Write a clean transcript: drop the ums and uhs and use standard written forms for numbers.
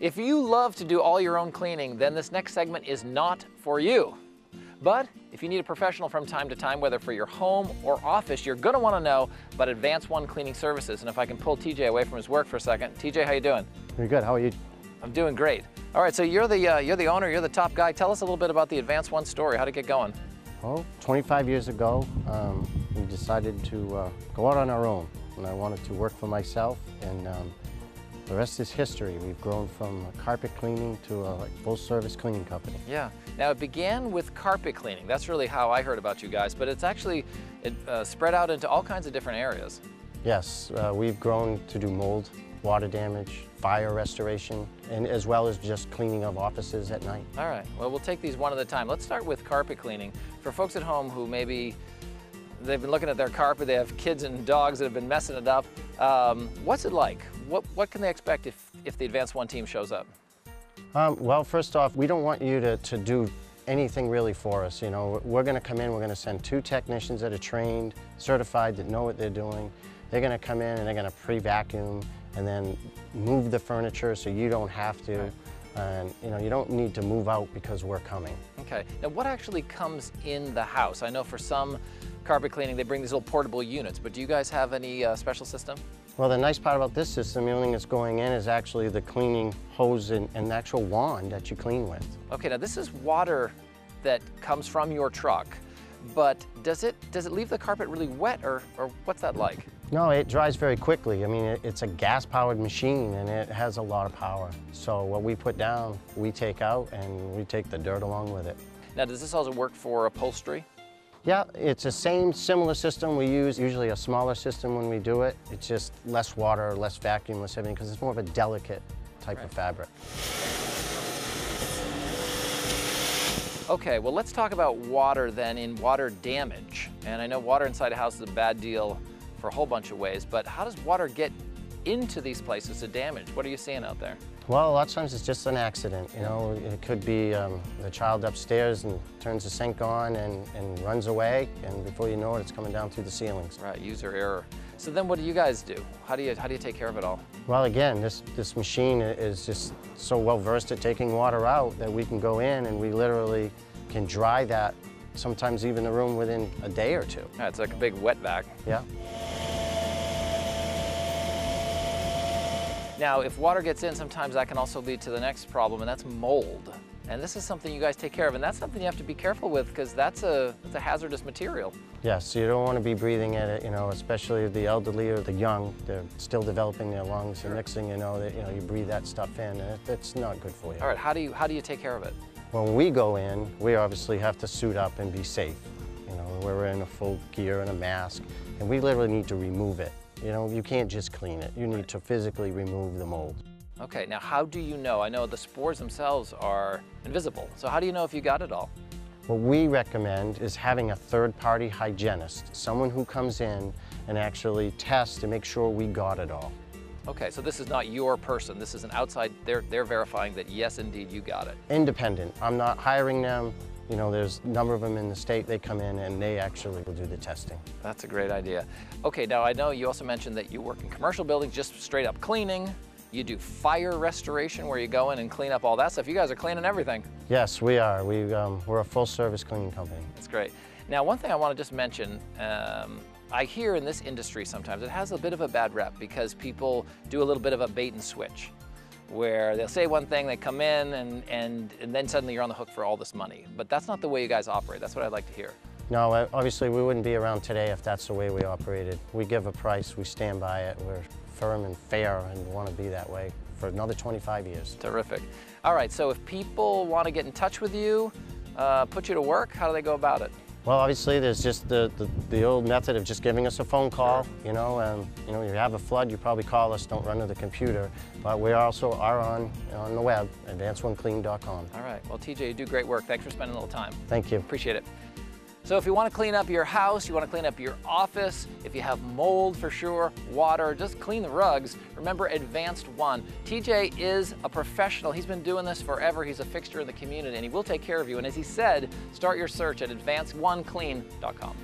If you love to do all your own cleaning, then this next segment is not for you. But if you need a professional from time to time, whether for your home or office, you're gonna wanna know about Advanced One Cleaning Services. And if I can pull TJ away from his work for a second. TJ, how you doing? Pretty good, how are you? I'm doing great. All right, so you're the owner, you're the top guy. Tell us a little bit about the Advanced One story. How'd it get going? Well, 25 years ago, we decided to go out on our own. And I wanted to work for myself, and the rest is history. We've grown from carpet cleaning to a full-service cleaning company. Yeah. Now, it began with carpet cleaning. That's really how I heard about you guys, but it's actually spread out into all kinds of different areas. Yes, we've grown to do mold, water damage, fire restoration, and as well as just cleaning of offices at night. All right. Well, we'll take these one at a time. Let's start with carpet cleaning. For folks at home who maybe they've been looking at their carpet, they have kids and dogs that have been messing it up. What's it like? What can they expect if the Advanced One team shows up? Well, first off, we don't want you to do anything really for us. You know, we're going to come in, we're going to send 2 technicians that are trained, certified, that know what they're doing. They're going to come in and they're going to pre-vacuum and then move the furniture so you don't have to. Right. And you know, you don't need to move out because we're coming. Okay. Now, what actually comes in the house? I know for some carpet cleaning, they bring these little portable units, but do you guys have any special system? Well, the nice part about this system, the only thing that's going in is actually the cleaning hose and the actual wand that you clean with. Okay, now this is water that comes from your truck, but does it leave the carpet really wet, or what's that like? No, it dries very quickly. I mean, it's a gas-powered machine and it has a lot of power. So what we put down, we take out and we take the dirt along with it. Now, does this also work for upholstery? Yeah, it's the same similar system we use, usually a smaller system when we do it. It's just less water, less vacuum, less everything, because it's more of a delicate type of fabric. Okay, well, let's talk about water then in water damage. And I know water inside a house is a bad deal for a whole bunch of ways, but how does water get into these places to damage? What are you seeing out there? Well, a lot of times it's just an accident. You know, it could be the child upstairs and turns the sink on and runs away, and before you know it, it's coming down through the ceilings. Right, user error. So then what do you guys do? How do you take care of it all? Well, again, this machine is just so well versed at taking water out that we can go in and we literally can dry that, sometimes even the room within a day or 2. Yeah, it's like a big wet vac. Yeah. Now, if water gets in, sometimes that can also lead to the next problem, and that's mold. And this is something you guys take care of, and that's something you have to be careful with because that's a hazardous material. Yes, so you don't want to be breathing at it, you know, especially the elderly or the young. They're still developing their lungs, Sure. and next thing you know, you breathe that stuff in, and it's not good for you. All right, how do you take care of it? When we go in, we obviously have to suit up and be safe. You know, we're in a full gear and a mask, and we literally need to remove it. You know, you can't just clean it. You need to physically remove the mold. Okay, now how do you know? I know the spores themselves are invisible, so how do you know if you got it all? What we recommend is having a third-party hygienist, someone who comes in and actually tests to make sure we got it all. Okay, so this is not your person. This is an outside, they're verifying that yes, indeed, you got it. Independent. I'm not hiring them. You know, there's a number of them in the state. They come in and they actually will do the testing. That's a great idea. Okay, now I know you also mentioned that you work in commercial buildings, just straight up cleaning. You do fire restoration where you go in and clean up all that stuff. You guys are cleaning everything. Yes, we are. We're a full-service cleaning company. That's great. Now, one thing I want to just mention, I hear in this industry sometimes it has a bit of a bad rep because people do a little bit of a bait and switch, where they'll say one thing, they come in, and then suddenly you're on the hook for all this money. But that's not the way you guys operate. That's what I'd like to hear. No, obviously we wouldn't be around today if that's the way we operated. We give a price, we stand by it, we're firm and fair, and we want to be that way for another 25 years. Terrific. All right, so if people want to get in touch with you, put you to work, how do they go about it? Well, obviously there's just the old method of just giving us a phone call. Sure. You know, you have a flood, you probably call us, don't run to the computer. But we also are on the web, advanceoneclean.com. All right, well, TJ, you do great work. Thanks for spending a little time. Thank you. Appreciate it. So if you want to clean up your house, you want to clean up your office, if you have mold for sure, water, just clean the rugs, remember Advanced One. TJ is a professional. He's been doing this forever. He's a fixture in the community, and he will take care of you. And as he said, start your search at advanceoneclean.com.